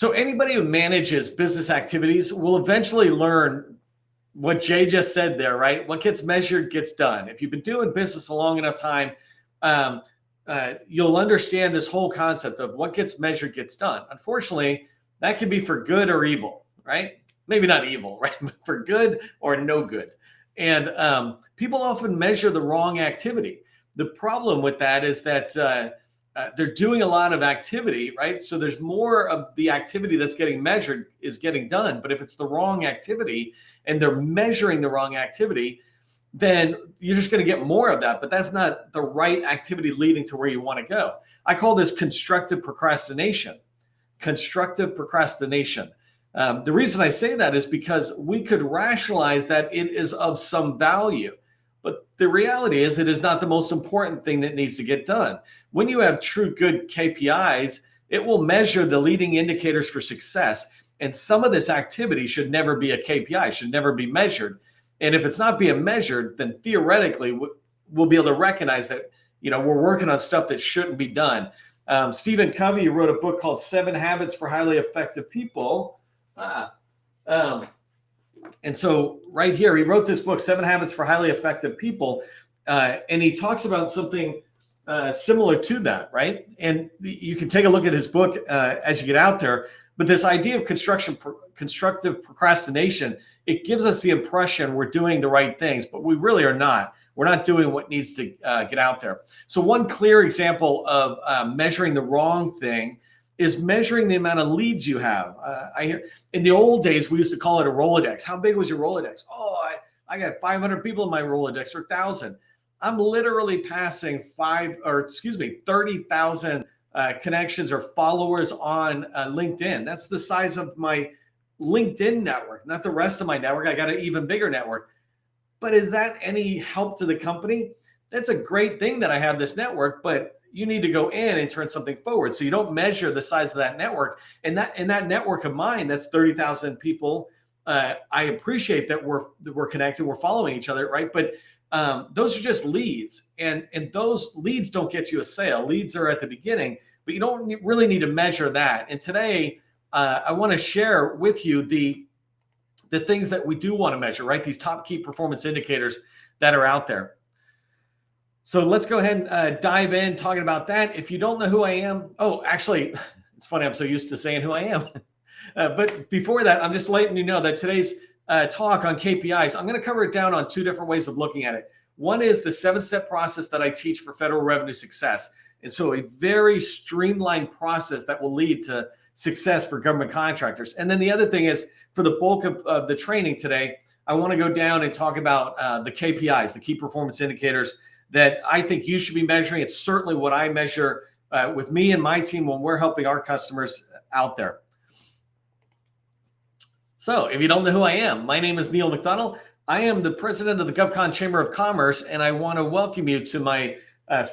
So anybody who manages business activities will eventually learn what Jay just said there, right? What gets measured gets done. If you've been doing business a long enough time, you'll understand this whole concept of what gets measured gets done. Unfortunately, that can be for good or evil, right? Maybe not evil, right? But for good or no good. And people often measure the wrong activity. The problem with that is that they're doing a lot of activity, right? So there's more of the activity that's getting measured is getting done. But if it's the wrong activity and they're measuring the wrong activity, then you're just going to get more of that. But that's not the right activity leading to where you want to go. I call this constructive procrastination. Constructive procrastination. The reason I say that is because we could rationalize that it is of some value. But the reality is it is not the most important thing that needs to get done. When you have true good KPIs, it will measure the leading indicators for success. And some of this activity should never be a KPI, should never be measured. And if it's not being measured, then theoretically we'll be able to recognize that, we're working on stuff that shouldn't be done. Stephen Covey wrote a book called 7 Habits for Highly Effective People. And so right here, he wrote this book, 7 Habits for Highly Effective People. And he talks about something similar to that, right? And you can take a look at his book as you get out there. But this idea of constructive procrastination, it gives us the impression we're doing the right things, but we really are not. We're not doing what needs to get out there. So one clear example of measuring the wrong thing is measuring the amount of leads you have. I hear in the old days, we used to call it a Rolodex. How big was your Rolodex? Oh, I got 500 people in my Rolodex, or 1,000. I'm literally passing 30,000 connections or followers on LinkedIn. That's the size of my LinkedIn network, not the rest of my network. I got an even bigger network. But is that any help to the company? That's a great thing that I have this network, but you need to go in and turn something forward. So you don't measure the size of that network. And that network of mine, that's 30,000 people. I appreciate that we're connected, we're following each other, right? But those are just leads, and those leads don't get you a sale. Leads are at the beginning, but you don't really need to measure that. And today, I want to share with you the things that we do want to measure, right? These top key performance indicators that are out there. So let's go ahead and dive in talking about that. If you don't know who I am, actually, it's funny, I'm so used to saying who I am. But before that, I'm just letting you know that today's talk on KPIs, I'm going to cover it down on 2 different ways of looking at it. One is the 7-step process that I teach for federal revenue success. And so a very streamlined process that will lead to success for government contractors. And then the other thing is, for the bulk of the training today, I want to go down and talk about the KPIs, the key performance indicators that I think you should be measuring. It's certainly what I measure with me and my team when we're helping our customers out there. So if you don't know who I am, my name is Neil McDonnell. I am the president of the GovCon Chamber of Commerce, and I want to welcome you to my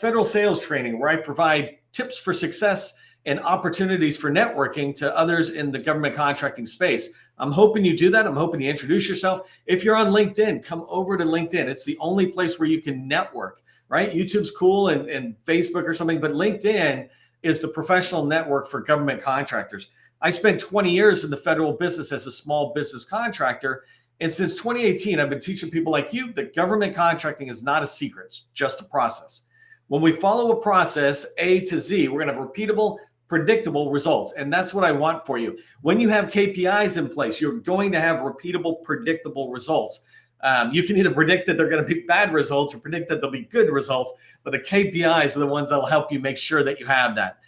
federal sales training, where I provide tips for success and opportunities for networking to others in the government contracting space. I'm hoping you do that. I'm hoping you introduce yourself. If you're on LinkedIn, come over to LinkedIn. It's the only place where you can network, right? YouTube's cool and Facebook or something, but LinkedIn is the professional network for government contractors. I spent 20 years in the federal business as a small business contractor. And since 2018, I've been teaching people like you that government contracting is not a secret, it's just a process. When we follow a process A to Z, we're going to have repeatable, predictable results. And that's what I want for you. When you have KPIs in place, you're going to have repeatable, predictable results. You can either predict that they're going to be bad results or predict that they'll be good results, but the KPIs are the ones that'll help you make sure that you have that.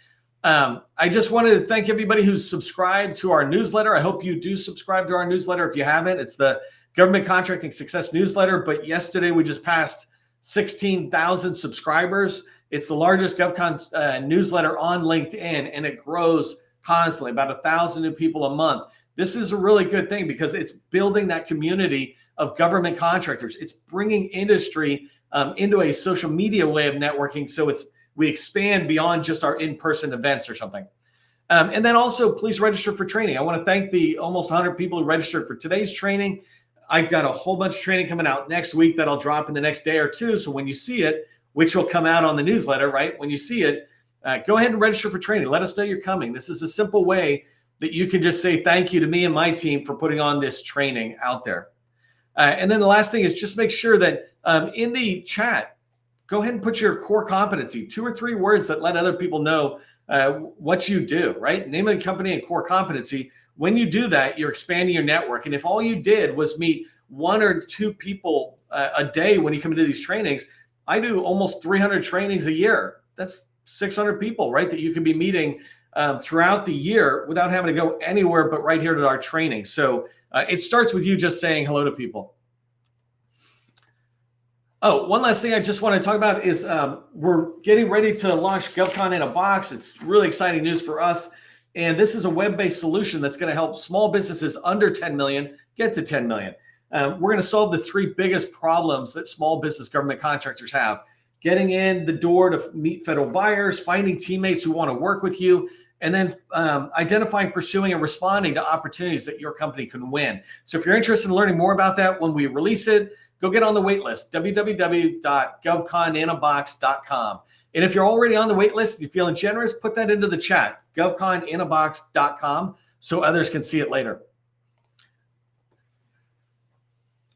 I just wanted to thank everybody who's subscribed to our newsletter. I hope you do subscribe to our newsletter. If you haven't, it's the Government Contracting Success Newsletter. But yesterday we just passed 16,000 subscribers. It's the largest GovCon newsletter on LinkedIn, and it grows constantly, about 1,000 new people a month. This is a really good thing because it's building that community of government contractors. It's bringing industry into a social media way of networking. So we expand beyond just our in-person events or something. And then also, please register for training. I want to thank the almost 100 people who registered for today's training. I've got a whole bunch of training coming out next week that I'll drop in the next day or two. So when you see it, which will come out on the newsletter, right? When you see it, go ahead and register for training. Let us know you're coming. This is a simple way that you can just say thank you to me and my team for putting on this training out there. And then the last thing is just make sure that in the chat, go ahead and put your core competency, 2 or 3 words that let other people know what you do, right? Name of the company and core competency. When you do that, you're expanding your network. And if all you did was meet 1 or 2 people a day when you come into these trainings, I do almost 300 trainings a year. That's 600 people, right? That you can be meeting throughout the year without having to go anywhere but right here to our training. So it starts with you just saying hello to people. Oh, one last thing I just want to talk about is we're getting ready to launch GovCon in a Box. It's really exciting news for us. And this is a web-based solution that's going to help small businesses under 10 million get to 10 million. We're going to solve the 3 biggest problems that small business government contractors have: getting in the door to meet federal buyers, finding teammates who want to work with you, and then identifying, pursuing, and responding to opportunities that your company can win. So if you're interested in learning more about that when we release it, go get on the wait list, www.govconinAbox.com. And if you're already on the wait list, you're feeling generous, put that into the chat, govconinAbox.com, so others can see it later.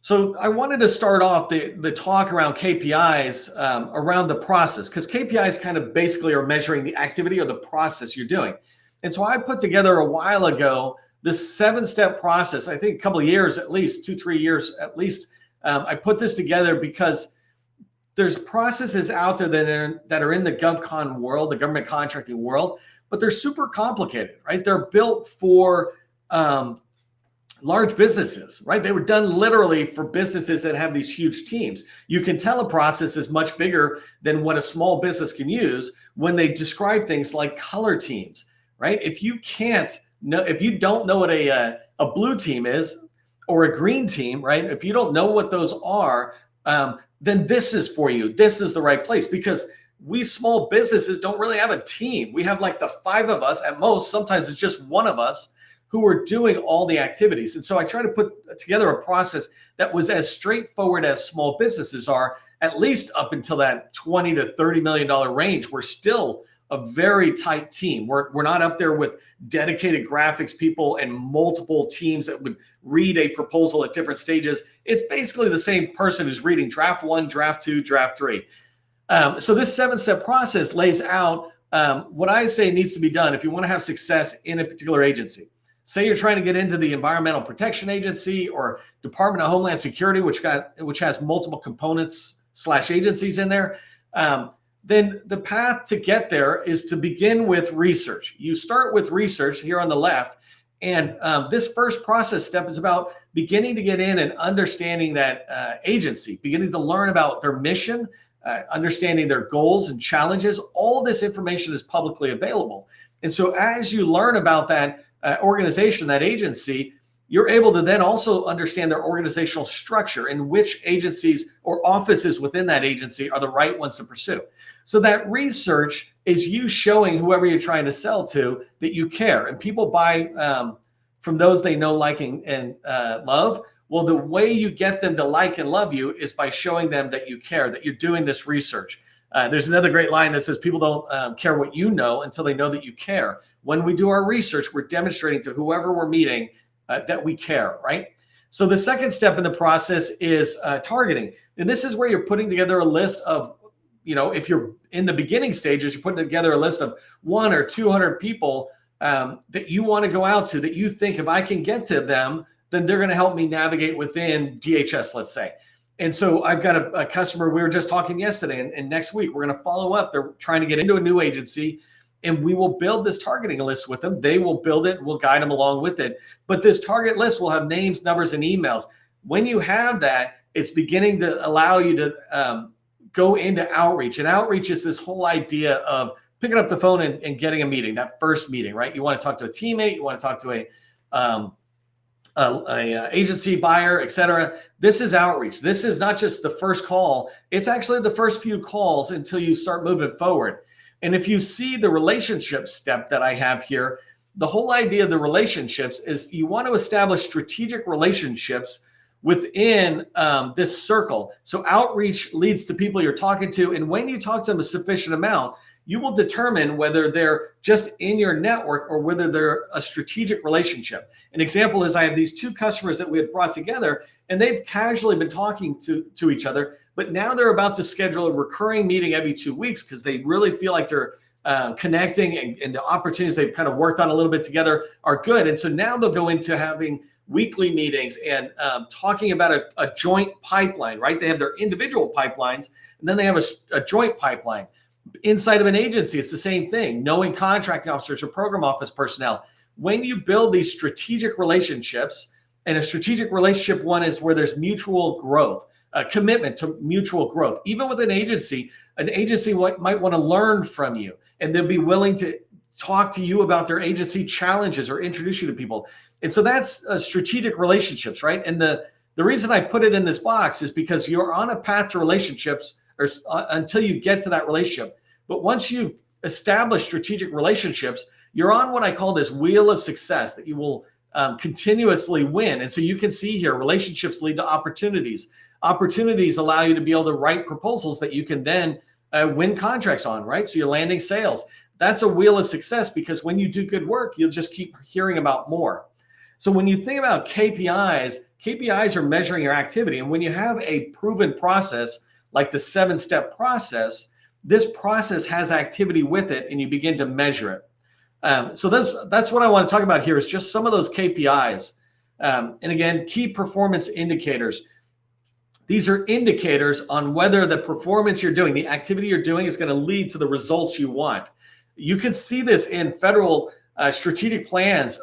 So I wanted to start off the talk around KPIs around the process, because KPIs kind of basically are measuring the activity or the process you're doing. And so I put together a while ago this 7-step process, I think a couple of years at least, 2-3 years at least. I put this together because there's processes out there that are in the GovCon world, the government contracting world, but they're super complicated, right? They're built for large businesses, right? They were done literally for businesses that have these huge teams. You can tell a process is much bigger than what a small business can use when they describe things like color teams, right? If you don't know what a blue team is or a green team, right? If you don't know what those are, then this is for you. This is the right place, because we small businesses don't really have a team. We have like the 5 of us at most. Sometimes it's just 1 of us who are doing all the activities. And so I try to put together a process that was as straightforward as small businesses are, at least up until that $20 to $30 million range. We're still a very tight team. We're not up there with dedicated graphics people and multiple teams that would read a proposal at different stages. It's basically the same person who's reading draft 1, draft 2, draft 3. So this 7-step process lays out what I say needs to be done if you want to have success in a particular agency. Say you're trying to get into the Environmental Protection Agency or Department of Homeland Security, which has multiple components / agencies in there. Then the path to get there is to begin with research. You start with research here on the left, and this first process step is about beginning to get in and understanding that agency, beginning to learn about their mission, understanding their goals and challenges. All this information is publicly available. And so as you learn about that organization, that agency, you're able to then also understand their organizational structure and which agencies or offices within that agency are the right ones to pursue. So that research is you showing whoever you're trying to sell to that you care. And people buy from those they know, like, and love. Well, the way you get them to like and love you is by showing them that you care, that you're doing this research. There's another great line that says people don't care what you know until they know that you care. When we do our research, we're demonstrating to whoever we're meeting that we care, right? So the second step in the process is targeting. And this is where you're putting together a list of, if you're in the beginning stages, you're putting together a list of 100 or 200 people that you want to go out to, that you think if I can get to them, then they're going to help me navigate within DHS, let's say. And so I've got a customer, we were just talking yesterday, and next week we're going to follow up. They're trying to get into a new agency, and we will build this targeting list with them. They will build it. We'll guide them along with it. But this target list will have names, numbers, and emails. When you have that, it's beginning to allow you to go into outreach. And outreach is this whole idea of picking up the phone and getting a meeting, that first meeting, right? You want to talk to a teammate. You want to talk to a agency buyer, et cetera. This is outreach. This is not just the first call. It's actually the first few calls until you start moving forward. And if you see the relationship step that I have here, the whole idea of the relationships is you want to establish strategic relationships within this circle. So outreach leads to people you're talking to. And when you talk to them a sufficient amount, you will determine whether they're just in your network or whether they're a strategic relationship. An example is I have these two customers that we had brought together, and they've casually been talking to each other, but now they're about to schedule a recurring meeting every 2 weeks because they really feel like they're connecting, and the opportunities they've kind of worked on a little bit together are good. And so now they'll go into having weekly meetings and talking about a joint pipeline, right? They have their individual pipelines, and then they have a joint pipeline. Inside of an agency, it's the same thing, knowing contracting officers or program office personnel. When you build these strategic relationships, and a strategic relationship one is where there's mutual growth, a commitment to mutual growth. Even with an agency might want to learn from you, and they'll be willing to talk to you about their agency challenges or introduce you to people. And so that's strategic relationships, right? And the reason I put it in this box is because you're on a path to relationships or until you get to that relationship. But once you've established strategic relationships, you're on what I call this wheel of success that you will continuously win. And so you can see here, relationships lead to opportunities. Opportunities allow you to be able to write proposals that you can then win contracts on, right? So you're landing sales. That's a wheel of success, because when you do good work, you'll just keep hearing about more. So when you think about KPIs are measuring your activity. And when you have a proven process, like the 7-step process, this process has activity with it, and you begin to measure it. So that's what I want to talk about here, is just some of those KPIs. And again, key performance indicators. These are indicators on whether the performance you're doing, the activity you're doing, is going to lead to the results you want. You can see this in federal strategic plans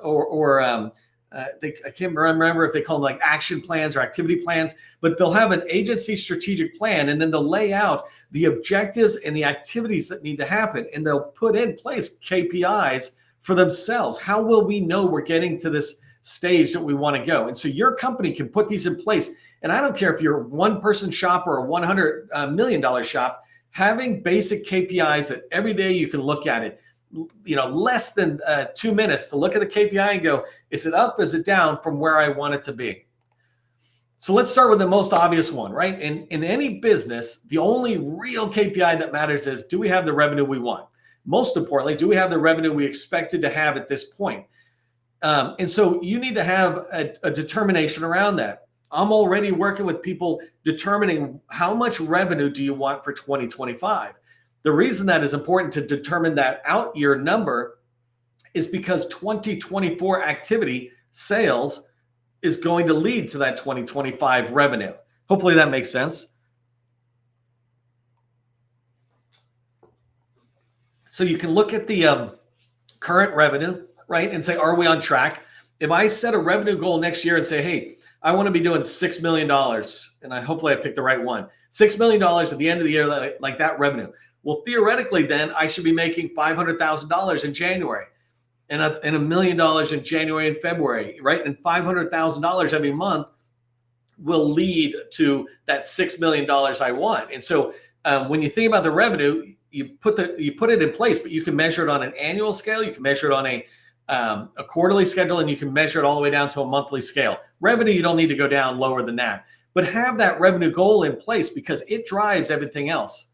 I can't remember if they call them like action plans or activity plans, but they'll have an agency strategic plan, and then they'll lay out the objectives and the activities that need to happen, and they'll put in place KPIs for themselves. How will we know we're getting to this stage that we want to go? And so your company can put these in place. And I don't care if you're a one-person shop or a $100 million shop, having basic KPIs that every day you can look at it, less than 2 minutes to look at the KPI and go, is it up? Is it down from where I want it to be? So let's start with the most obvious one, right? In any business, the only real KPI that matters is, do we have the revenue we want? Most importantly, do we have the revenue we expected to have at this point? And so you need to have a determination around that. I'm already working with people determining how much revenue do you want for 2025. The reason that is important to determine that out year number is because 2024 activity sales is going to lead to that 2025 revenue. Hopefully that makes sense. So you can look at the current revenue, right, and say, are we on track? If I set a revenue goal next year and say, hey, I want to be doing $6 million, and hopefully I picked the right one, $6 million at the end of the year, like that revenue. Well, theoretically, then I should be making $500,000 in January and $1 million in January and February, right? And $500,000 every month will lead to that $6 million I want. And so when you think about the revenue, you put it in place, but you can measure it on an annual scale, you can measure it on a quarterly schedule, and you can measure it all the way down to a monthly scale. Revenue, you don't need to go down lower than that, but have that revenue goal in place because it drives everything else.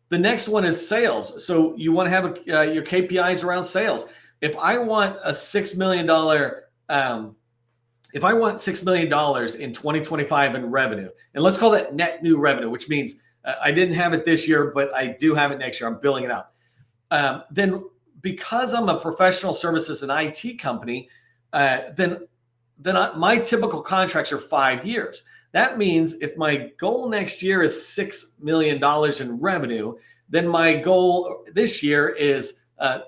The next one is sales. So you want to have your KPIs around sales. If I want $6 million in 2025 in revenue, and let's call that net new revenue, which means I didn't have it this year, but I do have it next year. I'm billing it out. Then because I'm a professional services and IT company, then my typical contracts are 5 years. That means if my goal next year is $6 million in revenue, then my goal this year is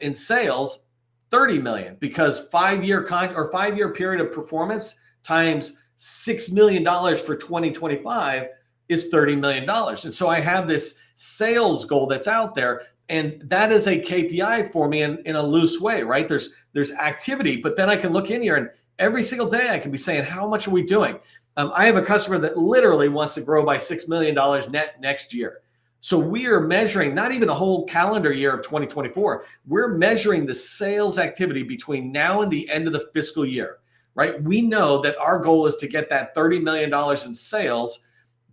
in sales, 30 million, because 5-year period of performance times $6 million for 2025 is $30 million. And so I have this sales goal that's out there, and that is a KPI for me in a loose way, right? There's activity, but then I can look in here and every single day I can be saying, how much are we doing? I have a customer that literally wants to grow by $6 million net next year. So we are measuring not even the whole calendar year of 2024. We're measuring the sales activity between now and the end of the fiscal year, right? We know that our goal is to get that $30 million in sales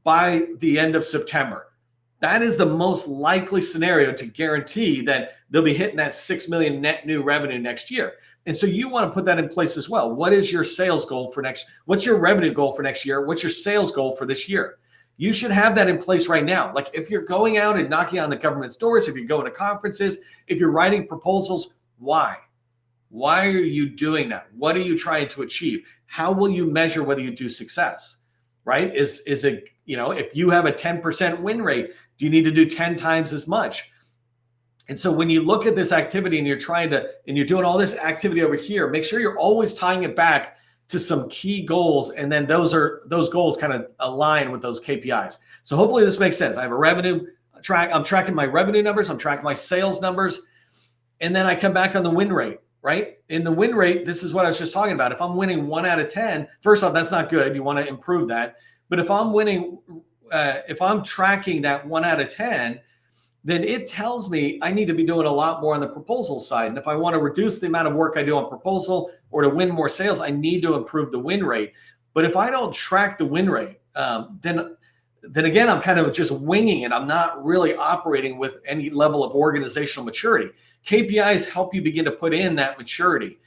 by the end of September. that is the most likely scenario to guarantee that they'll be hitting that 6 million net new revenue next year. And so you want to put that in place as well. What is your sales goal for what's your revenue goal for next year? What's your sales goal for this year? You should have that in place right now. Like if you're going out and knocking on the government's doors, if you're going to conferences, if you're writing proposals, why? Why are you doing that? What are you trying to achieve? How will you measure whether you do success, right? Is it, if you have a 10% win rate, do you need to do 10 times as much? And so when you look at this activity and you're doing all this activity over here, make sure you're always tying it back to some key goals. And then those goals kind of align with those KPIs. So hopefully this makes sense. I have a revenue track. I'm tracking my revenue numbers. I'm tracking my sales numbers. And then I come back on the win rate, right? In the win rate, this is what I was just talking about. If I'm winning 1 out of 10, first off, that's not good. You want to improve that. But if I'm winning, if I'm tracking that 1 out of 10, then it tells me I need to be doing a lot more on the proposal side. And if I want to reduce the amount of work I do on proposal or to win more sales, I need to improve the win rate. But if I don't track the win rate, then again, I'm kind of just winging it. I'm not really operating with any level of organizational maturity. KPIs help you begin to put in that maturity.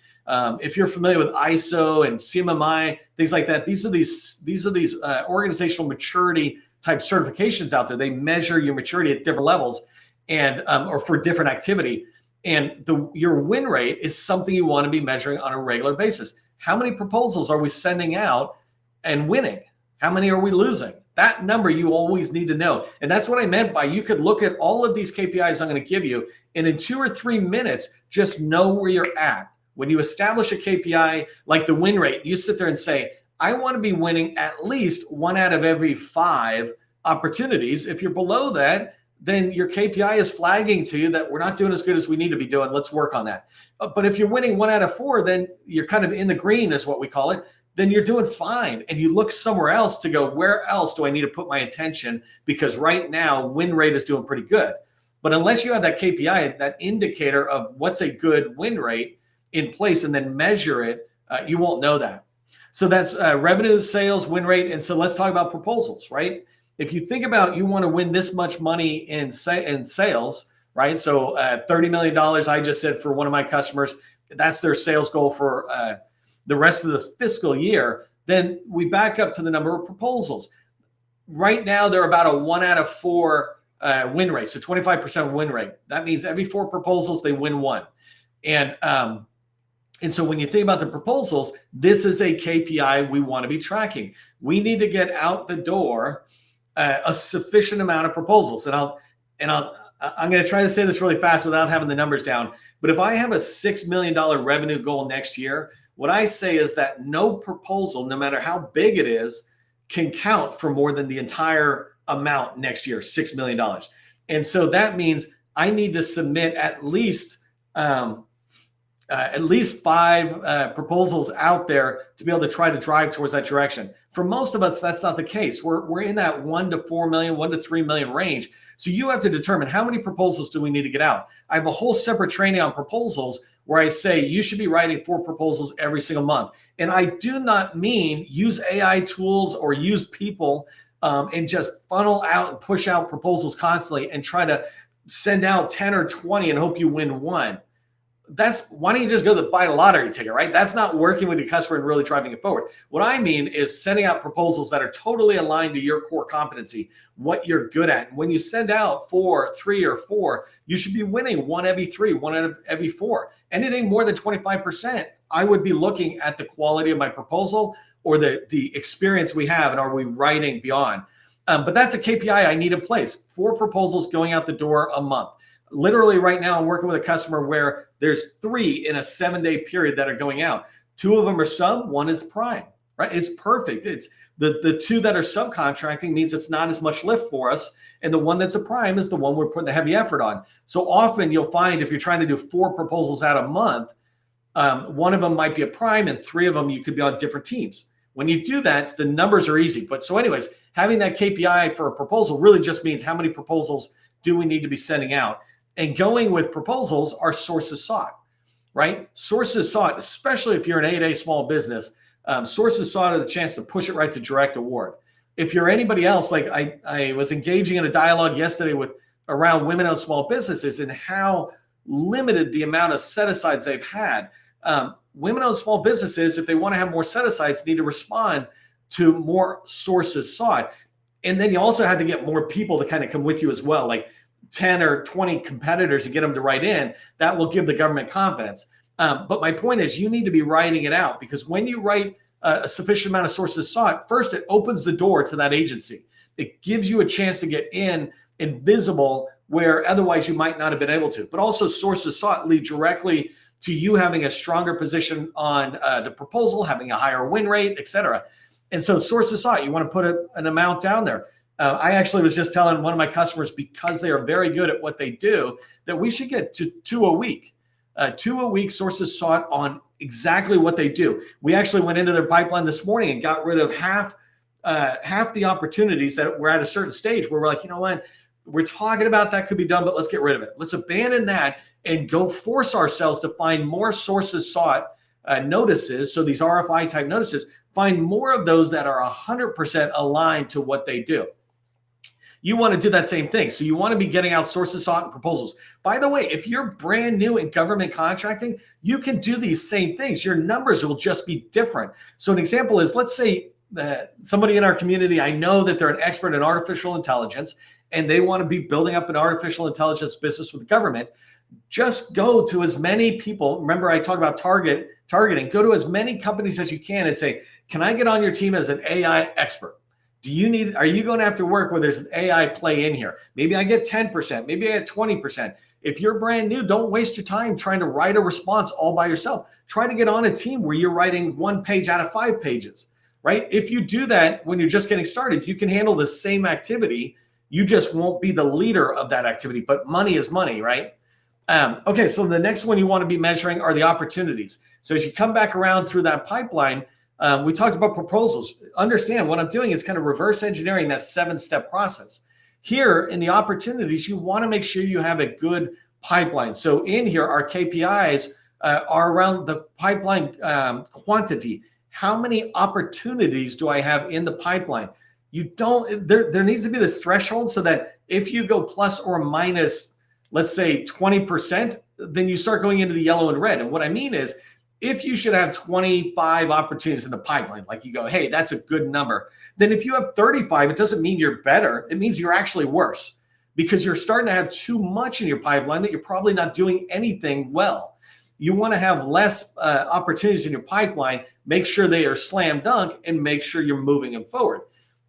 If you're familiar with ISO and CMMI, things like that, these are these organizational maturity type certifications out there. They measure your maturity at different levels and or for different activity. And your win rate is something you want to be measuring on a regular basis. How many proposals are we sending out and winning? How many are we losing? That number you always need to know. And that's what I meant by you could look at all of these KPIs I'm going to give you, and in 2 or 3 minutes, just know where you're at. When you establish a KPI like the win rate, you sit there and say, I want to be winning at least 1 out of every 5 opportunities. If you're below that, then your KPI is flagging to you that we're not doing as good as we need to be doing. Let's work on that. But if you're winning 1 out of 4, then you're kind of in the green is what we call it. Then you're doing fine. And you look somewhere else to go, where else do I need to put my attention? Because right now, win rate is doing pretty good. But unless you have that KPI, that indicator of what's a good win rate in place and then measure it, you won't know that. So that's revenue, sales, win rate. And so let's talk about proposals, right? If you think about you want to win this much money in sales, right? So $30 million, I just said for one of my customers, that's their sales goal for the rest of the fiscal year. Then we back up to the number of proposals. Right now, they're about a 1 out of 4 win rate. So 25% win rate. That means every 4 proposals, they win 1. And so when you think about the proposals, this is a KPI we want to be tracking. We need to get out the door a sufficient amount of proposals. And I'm going to try to say this really fast without having the numbers down. But if I have a $6 million revenue goal next year, what I say is that no proposal, no matter how big it is, can count for more than the entire amount next year, $6 million. And so that means I need to submit at least 5 proposals out there to be able to try to drive towards that direction. For most of us, that's not the case. We're in that 1 to 4 million, 1 to 3 million range. So you have to determine how many proposals do we need to get out. I have a whole separate training on proposals where I say you should be writing 4 proposals every single month. And I do not mean use AI tools or use people and just funnel out and push out proposals constantly and try to send out 10 or 20 and hope you win 1. Why don't you just go to buy a lottery ticket, right? That's not working with your customer and really driving it forward. What I mean is sending out proposals that are totally aligned to your core competency, what you're good at. When you send out 4, 3, or 4, you should be winning 1 every 3, 1 out of every 4. Anything more than 25%, I would be looking at the quality of my proposal or the experience we have, and are we writing beyond? But that's a KPI I need in place. 4 proposals going out the door a month. Literally right now, I'm working with a customer where there's 3 in a 7-day period that are going out. 2 of them are sub, 1 is prime, right? It's perfect. It's the 2 that are subcontracting means it's not as much lift for us. And the one that's a prime is the one we're putting the heavy effort on. So often you'll find if you're trying to do 4 proposals out a month, 1 of them might be a prime and 3 of them you could be on different teams. When you do that, the numbers are easy. But so anyways, having that KPI for a proposal really just means how many proposals do we need to be sending out? And going with proposals are sources sought, right? Sources sought, especially if you're an 8A small business, sources sought are the chance to push it right to direct award. if you're anybody else, like I was engaging in a dialogue yesterday around women-owned small businesses and how limited the amount of set-asides they've had. Women-owned small businesses, if they want to have more set-asides, need to respond to more sources sought. And then you also have to get more people to kind of come with you as well, like 10 or 20 competitors to get them to write in. That will give the government confidence. But my point is, you need to be writing it out, because when you write a sufficient amount of sources sought, first, it opens the door to that agency. It gives you a chance to get in and visible where otherwise you might not have been able to. But also, sources sought lead directly to you having a stronger position on the proposal, having a higher win rate, et cetera. And so sources sought, you want to put an amount down there. I actually was just telling one of my customers, because they are very good at what they do, that we should get to 2 a week. 2 a week sources sought on exactly what they do. We actually went into their pipeline this morning and got rid of half the opportunities that were at a certain stage where we're like, you know what, we're talking about that could be done, but let's get rid of it. Let's abandon that and go force ourselves to find more sources sought notices. So these RFI type notices, find more of those that are 100% aligned to what they do. You want to do that same thing. So you want to be getting out sources sought and proposals. By the way, if you're brand new in government contracting, you can do these same things. Your numbers will just be different. So an example is, let's say that somebody in our community, I know that they're an expert in artificial intelligence and they want to be building up an artificial intelligence business with the government. Just go to as many people. Remember, I talk about targeting. Go to as many companies as you can and say, can I get on your team as an AI expert? Are you going to have to work where there's an AI play in here? Maybe I get 10%, maybe I get 20%. If you're brand new, don't waste your time trying to write a response all by yourself. Try to get on a team where you're writing 1 page out of 5 pages, right? If you do that when you're just getting started, you can handle the same activity. You just won't be the leader of that activity, but money is money, right? Okay, so the next one you want to be measuring are the opportunities. So as you come back around through that pipeline, we talked about proposals. Understand what I'm doing is kind of reverse engineering that 7-step process. Here in the opportunities, you want to make sure you have a good pipeline. So in here, our KPIs are around the pipeline quantity. How many opportunities do I have in the pipeline? There needs to be this threshold so that if you go plus or minus, let's say 20%, then you start going into the yellow and red. And what I mean is, if you should have 25 opportunities in the pipeline, like you go, hey, that's a good number. Then if you have 35, it doesn't mean you're better. It means you're actually worse, because you're starting to have too much in your pipeline that you're probably not doing anything well. You want to have less opportunities in your pipeline, make sure they are slam dunk, and make sure you're moving them forward.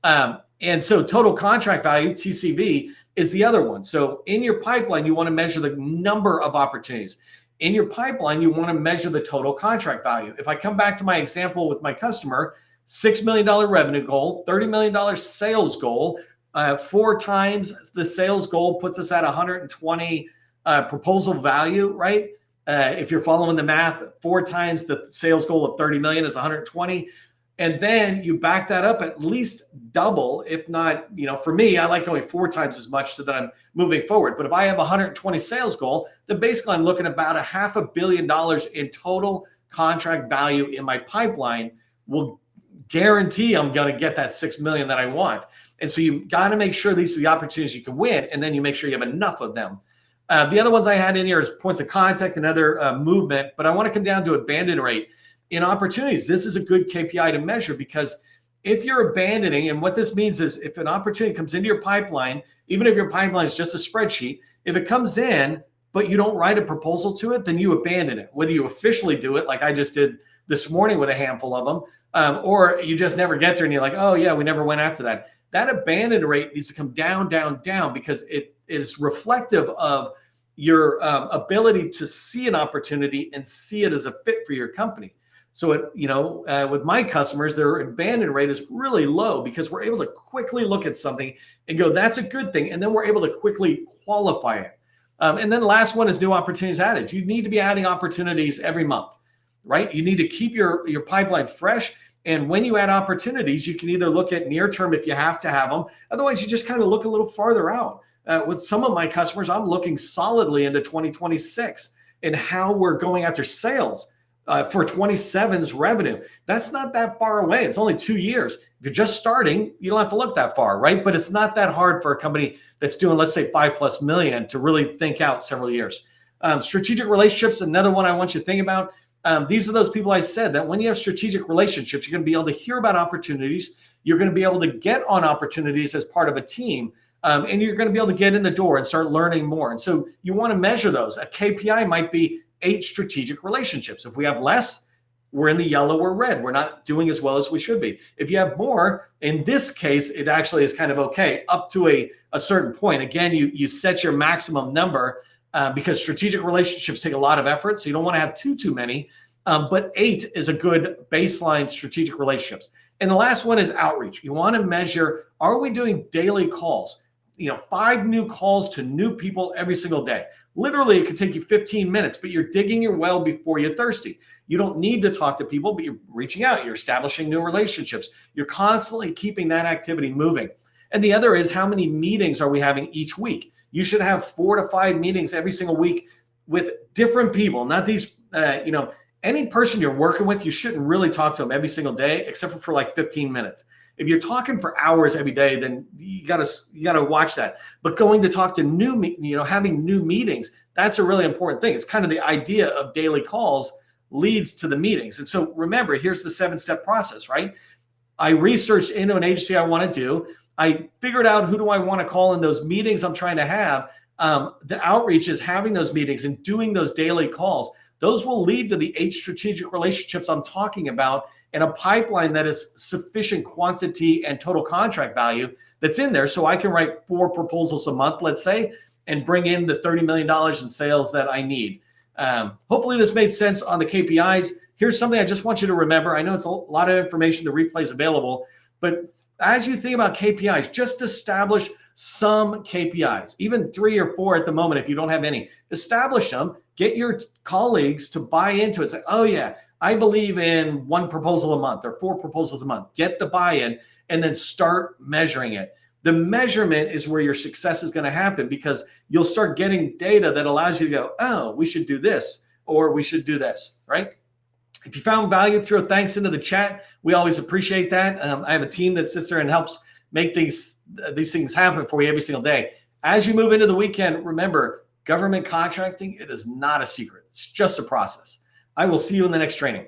And so total contract value, TCV, is the other one. So in your pipeline, you want to measure the number of opportunities. In your pipeline, you want to measure the total contract value. If I come back to my example with my customer, $6 million revenue goal, $30 million sales goal, 4 times the sales goal puts us at 120 proposal value, right? If you're following the math, 4 times the sales goal of 30 million is 120. And then you back that up at least double, if not, for me, I like going 4 times as much so that I'm moving forward. But if I have a 120 sales goal, then basically I'm looking at about $500 million in total contract value in my pipeline. Will guarantee I'm going to get that 6 million that I want. And so you got to make sure these are the opportunities you can win, and then you make sure you have enough of them. The other ones I had in here is points of contact and other movement, but I want to come down to abandon rate. In opportunities, this is a good KPI to measure, because if you're abandoning, and what this means is if an opportunity comes into your pipeline, even if your pipeline is just a spreadsheet, if it comes in, but you don't write a proposal to it, then you abandon it. Whether you officially do it, like I just did this morning with a handful of them, or you just never get there and you're like, oh yeah, we never went after that. That abandon rate needs to come down, down, down, because it is reflective of your ability to see an opportunity and see it as a fit for your company. So, with my customers, their abandon rate is really low, because we're able to quickly look at something and go, that's a good thing. And then we're able to quickly qualify it. And then the last one is new opportunities added. You need to be adding opportunities every month, right? You need to keep your pipeline fresh. And when you add opportunities, you can either look at near term if you have to have them. Otherwise, you just kind of look a little farther out. With some of my customers, I'm looking solidly into 2026 and how we're going after sales. for 27's revenue. That's not that far away. It's only 2 years. If you're just starting, you don't have to look that far, right? But it's not that hard for a company that's doing, let's say, 5+ million to really think out several years. Strategic relationships, another one I want you to think about. These are those people I said that when you have strategic relationships, you're going to be able to hear about opportunities. You're going to be able to get on opportunities as part of a team. And you're going to be able to get in the door and start learning more. And so you want to measure those. A KPI might be 8 strategic relationships. If we have less, we're in the yellow or red. We're not doing as well as we should be. If you have more, in this case, it actually is kind of okay up to a certain point. Again, you set your maximum number because strategic relationships take a lot of effort. So you don't want to have too many. But 8 is a good baseline strategic relationships. And the last one is outreach. You want to measure, are we doing daily calls? 5 new calls to new people every single day. Literally, it could take you 15 minutes, but you're digging your well before you're thirsty. You don't need to talk to people, but you're reaching out. You're establishing new relationships. You're constantly keeping that activity moving. And the other is, how many meetings are we having each week? You should have 4 to 5 meetings every single week with different people, not these, any person you're working with, you shouldn't really talk to them every single day, except for like 15 minutes. If you're talking for hours every day, then you gotta watch that. But going to talk to having new meetings, that's a really important thing. It's kind of the idea of daily calls leads to the meetings. And so remember, here's the 7-step process, right? I researched into an agency I want to do. I figured out who do I want to call in those meetings I'm trying to have. The outreach is having those meetings and doing those daily calls. Those will lead to the 8 strategic relationships I'm talking about, and a pipeline that is sufficient quantity and total contract value that's in there. So I can write 4 proposals a month, let's say, and bring in the $30 million in sales that I need. Hopefully this made sense on the KPIs. Here's something I just want you to remember. I know it's a lot of information, the replay is available, but as you think about KPIs, just establish some KPIs, even 3 or 4 at the moment if you don't have any. Establish them, get your colleagues to buy into it. Say, oh yeah, I believe in 1 proposal a month or 4 proposals a month. Get the buy-in and then start measuring it. The measurement is where your success is going to happen, because you'll start getting data that allows you to go, oh, we should do this, or we should do this, right? If you found value, throw thanks into the chat. We always appreciate that. I have a team that sits there and helps make these things happen for you every single day. As you move into the weekend, remember, government contracting, it is not a secret. It's just a process. I will see you in the next training.